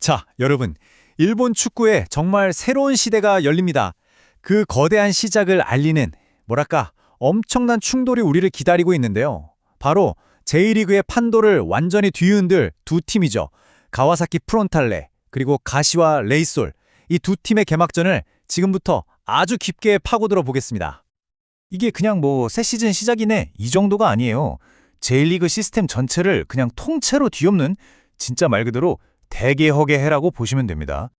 자, 여러분. 일본 축구에 정말 새로운 시대가 열립니다. 그 거대한 시작을 알리는, 엄청난 충돌이 우리를 기다리고 있는데요. 바로 J리그의 판도를 완전히 뒤흔들 두 팀이죠. 가와사키 프론탈레, 그리고 가시와 레이솔. 이 두 팀의 개막전을 지금부터 아주 깊게 파고들어 보겠습니다. 이게 그냥 새 시즌 시작이네 이 정도가 아니에요. J리그 시스템 전체를 그냥 통째로 뒤엎는 진짜 말 그대로 대개혁의 해라고 보시면 됩니다.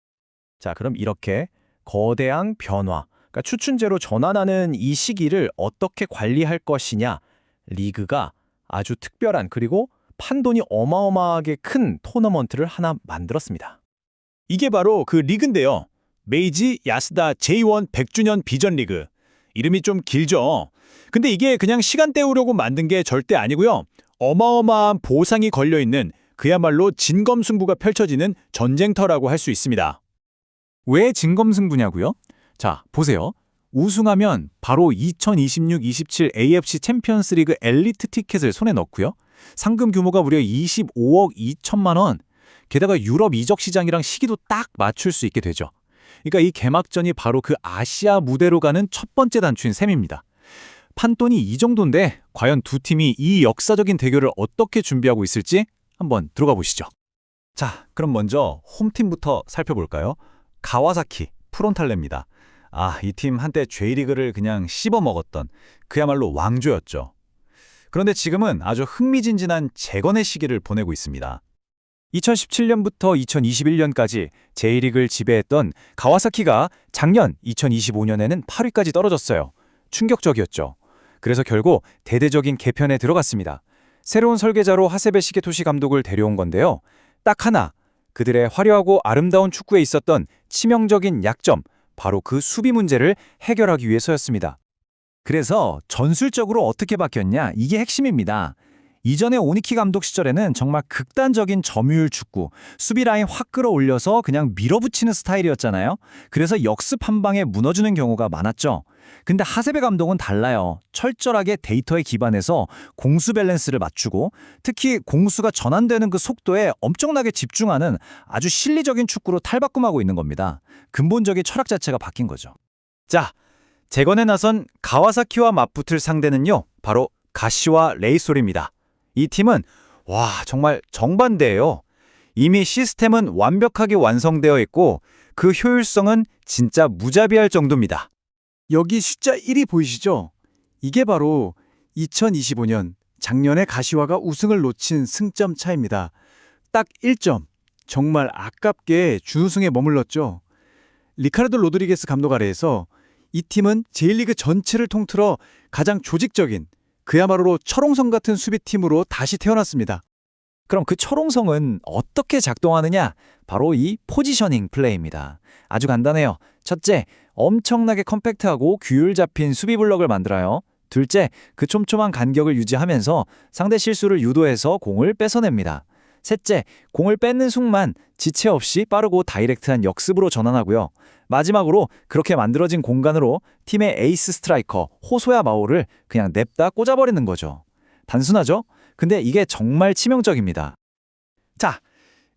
자, 그럼 이렇게 거대한 변화, 그러니까 추춘제로 전환하는 이 시기를 어떻게 관리할 것이냐, 리그가 아주 특별한 그리고 판돈이 어마어마하게 큰 토너먼트를 하나 만들었습니다. 이게 바로 그 리그인데요. 메이지 야스다 J1 100주년 비전 리그. 이름이 좀 길죠. 근데 이게 그냥 시간 때우려고 만든 게 절대 아니고요. 어마어마한 보상이 걸려있는 그야말로 진검승부가 펼쳐지는 전쟁터라고 할 수 있습니다. 왜 진검승부냐고요? 자, 보세요. 우승하면 바로 2026-27 AFC 챔피언스 리그 엘리트 티켓을 손에 넣고요. 상금 규모가 무려 25억 2천만 원. 게다가 유럽 이적 시장이랑 시기도 딱 맞출 수 있게 되죠. 그러니까 이 개막전이 바로 그 아시아 무대로 가는 첫 번째 단추인 셈입니다. 판돈이 이 정도인데 과연 두 팀이 이 역사적인 대결을 어떻게 준비하고 있을지 한번 들어가 보시죠. 자, 그럼 먼저 홈팀부터 살펴볼까요? 가와사키 프론탈레입니다. 이 팀 한때 J리그를 그냥 씹어먹었던 그야말로 왕조였죠. 그런데 지금은 아주 흥미진진한 재건의 시기를 보내고 있습니다. 2017년부터 2021년까지 J리그를 지배했던 가와사키가 작년 2025년에는 8위까지 떨어졌어요. 충격적이었죠. 그래서 결국 대대적인 개편에 들어갔습니다. 새로운 설계자로 하세베 시게토시 감독을 데려온 건데요. 딱 하나, 그들의 화려하고 아름다운 축구에 있었던 치명적인 약점, 바로 그 수비 문제를 해결하기 위해서였습니다. 그래서 전술적으로 어떻게 바뀌었냐? 이게 핵심입니다. 이전에 오니키 감독 시절에는 정말 극단적인 점유율 축구, 수비 라인 확 끌어올려서 그냥 밀어붙이는 스타일이었잖아요. 그래서 역습 한 방에 무너지는 경우가 많았죠. 근데 하세베 감독은 달라요. 철저하게 데이터에 기반해서 공수 밸런스를 맞추고 특히 공수가 전환되는 그 속도에 엄청나게 집중하는 아주 실리적인 축구로 탈바꿈하고 있는 겁니다. 근본적인 철학 자체가 바뀐 거죠. 자, 재건에 나선 가와사키와 맞붙을 상대는요, 바로 가시와 레이솔입니다. 이 팀은 정말 정반대예요. 이미 시스템은 완벽하게 완성되어 있고 그 효율성은 진짜 무자비할 정도입니다. 여기 숫자 1이 보이시죠? 이게 바로 2025년 작년에 가시화가 우승을 놓친 승점 차입니다. 딱 1점. 정말 아깝게 준우승에 머물렀죠. 리카르도 로드리게스 감독 아래에서 이 팀은 J리그 전체를 통틀어 가장 조직적인 그야말로 철옹성 같은 수비팀으로 다시 태어났습니다. 그럼 그 철옹성은 어떻게 작동하느냐? 바로 이 포지셔닝 플레이입니다. 아주 간단해요. 첫째, 엄청나게 컴팩트하고 규율 잡힌 수비 블럭을 만들어요. 둘째, 그 촘촘한 간격을 유지하면서 상대 실수를 유도해서 공을 뺏어냅니다. 셋째, 공을 뺏는 순간 지체 없이 빠르고 다이렉트한 역습으로 전환하고요. 마지막으로 그렇게 만들어진 공간으로 팀의 에이스 스트라이커 호소야 마오를 그냥 냅다 꽂아버리는 거죠. 단순하죠? 근데 이게 정말 치명적입니다. 자,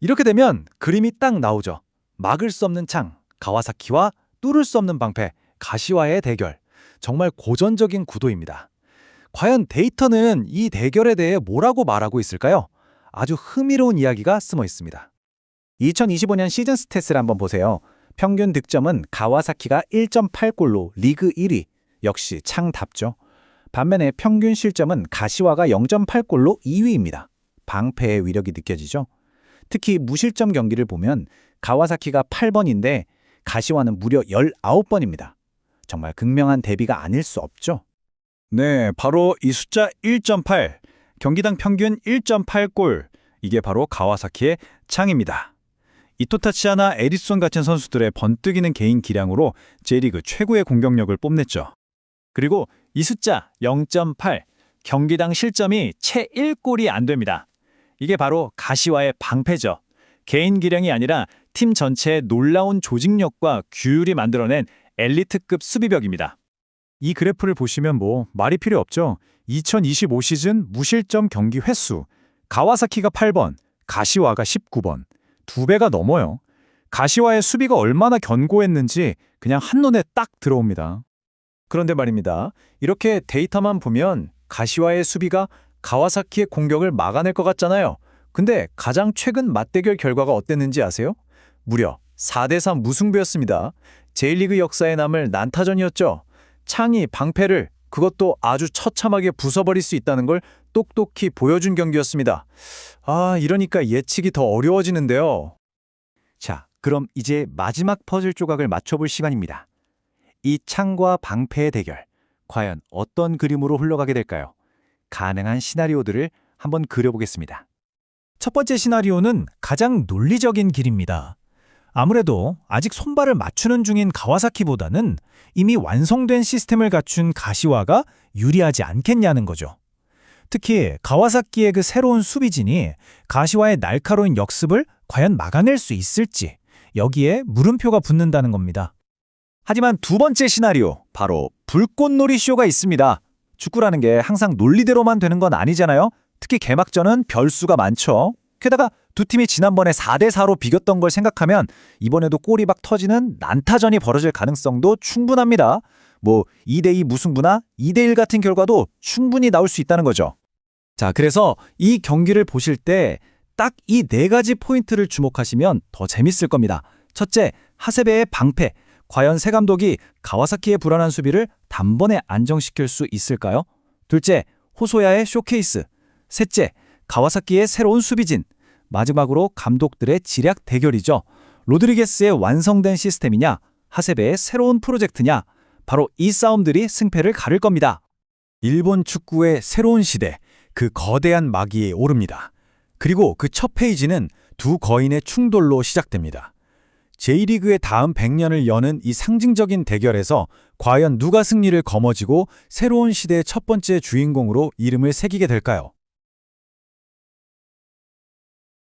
이렇게 되면 그림이 딱 나오죠. 막을 수 없는 창, 가와사키와 뚫을 수 없는 방패, 가시와의 대결. 정말 고전적인 구도입니다. 과연 데이터는 이 대결에 대해 뭐라고 말하고 있을까요? 아주 흥미로운 이야기가 숨어 있습니다. 2025년 시즌 스탯을 한번 보세요. 평균 득점은 가와사키가 1.8골로 리그 1위. 역시 창답죠. 반면에 평균 실점은 가시와가 0.8골로 2위입니다. 방패의 위력이 느껴지죠? 특히 무실점 경기를 보면 가와사키가 8번인데 가시와는 무려 19번입니다. 정말 극명한 대비가 아닐 수 없죠. 네, 바로 이 숫자 1.8, 경기당 평균 1.8골. 이게 바로 가와사키의 창입니다. 이토타치아나 에디손 같은 선수들의 번뜩이는 개인 기량으로 J리그 최고의 공격력을 뽐냈죠. 그리고 이 숫자 0.8, 경기당 실점이 채 1골이 안 됩니다. 이게 바로 가시와의 방패죠. 개인 기량이 아니라 팀 전체의 놀라운 조직력과 규율이 만들어낸 엘리트급 수비벽입니다. 이 그래프를 보시면 말이 필요 없죠. 2025 시즌 무실점 경기 횟수, 가와사키가 8번, 가시와가 19번. 2배가 넘어요. 가시와의 수비가 얼마나 견고했는지 그냥 한눈에 딱 들어옵니다. 그런데 말입니다. 이렇게 데이터만 보면 가시와의 수비가 가와사키의 공격을 막아낼 것 같잖아요. 근데 가장 최근 맞대결 결과가 어땠는지 아세요? 무려 4대3 무승부였습니다. J리그 역사에 남을 난타전이었죠. 창이 방패를 그것도 아주 처참하게 부숴버릴 수 있다는 걸 똑똑히 보여준 경기였습니다. 이러니까 예측이 더 어려워지는데요. 자, 그럼 이제 마지막 퍼즐 조각을 맞춰볼 시간입니다. 이 창과 방패의 대결, 과연 어떤 그림으로 흘러가게 될까요? 가능한 시나리오들을 한번 그려보겠습니다. 첫 번째 시나리오는 가장 논리적인 길입니다. 아무래도 아직 손발을 맞추는 중인 가와사키보다는 이미 완성된 시스템을 갖춘 가시와가 유리하지 않겠냐는 거죠. 특히 가와사키의 그 새로운 수비진이 가시와의 날카로운 역습을 과연 막아낼 수 있을지 여기에 물음표가 붙는다는 겁니다. 하지만 두 번째 시나리오, 바로 불꽃놀이 쇼가 있습니다. 축구라는 게 항상 논리대로만 되는 건 아니잖아요. 특히 개막전은 별수가 많죠. 게다가 두 팀이 지난번에 4대4로 비겼던 걸 생각하면 이번에도 골이 막 터지는 난타전이 벌어질 가능성도 충분합니다. 2대2 무승부나 2대1 같은 결과도 충분히 나올 수 있다는 거죠. 자, 그래서 이 경기를 보실 때 딱 이 4가지 포인트를 주목하시면 더 재밌을 겁니다. 첫째, 하세베의 방패. 과연 새 감독이 가와사키의 불안한 수비를 단번에 안정시킬 수 있을까요? 둘째, 호소야의 쇼케이스. 셋째, 가와사키의 새로운 수비진. 마지막으로 감독들의 지략 대결이죠. 로드리게스의 완성된 시스템이냐, 하세베의 새로운 프로젝트냐, 바로 이 싸움들이 승패를 가를 겁니다. 일본 축구의 새로운 시대, 그 거대한 막이 오릅니다. 그리고 그 첫 페이지는 두 거인의 충돌로 시작됩니다. J리그의 다음 100년을 여는 이 상징적인 대결에서 과연 누가 승리를 거머쥐고 새로운 시대의 첫 번째 주인공으로 이름을 새기게 될까요?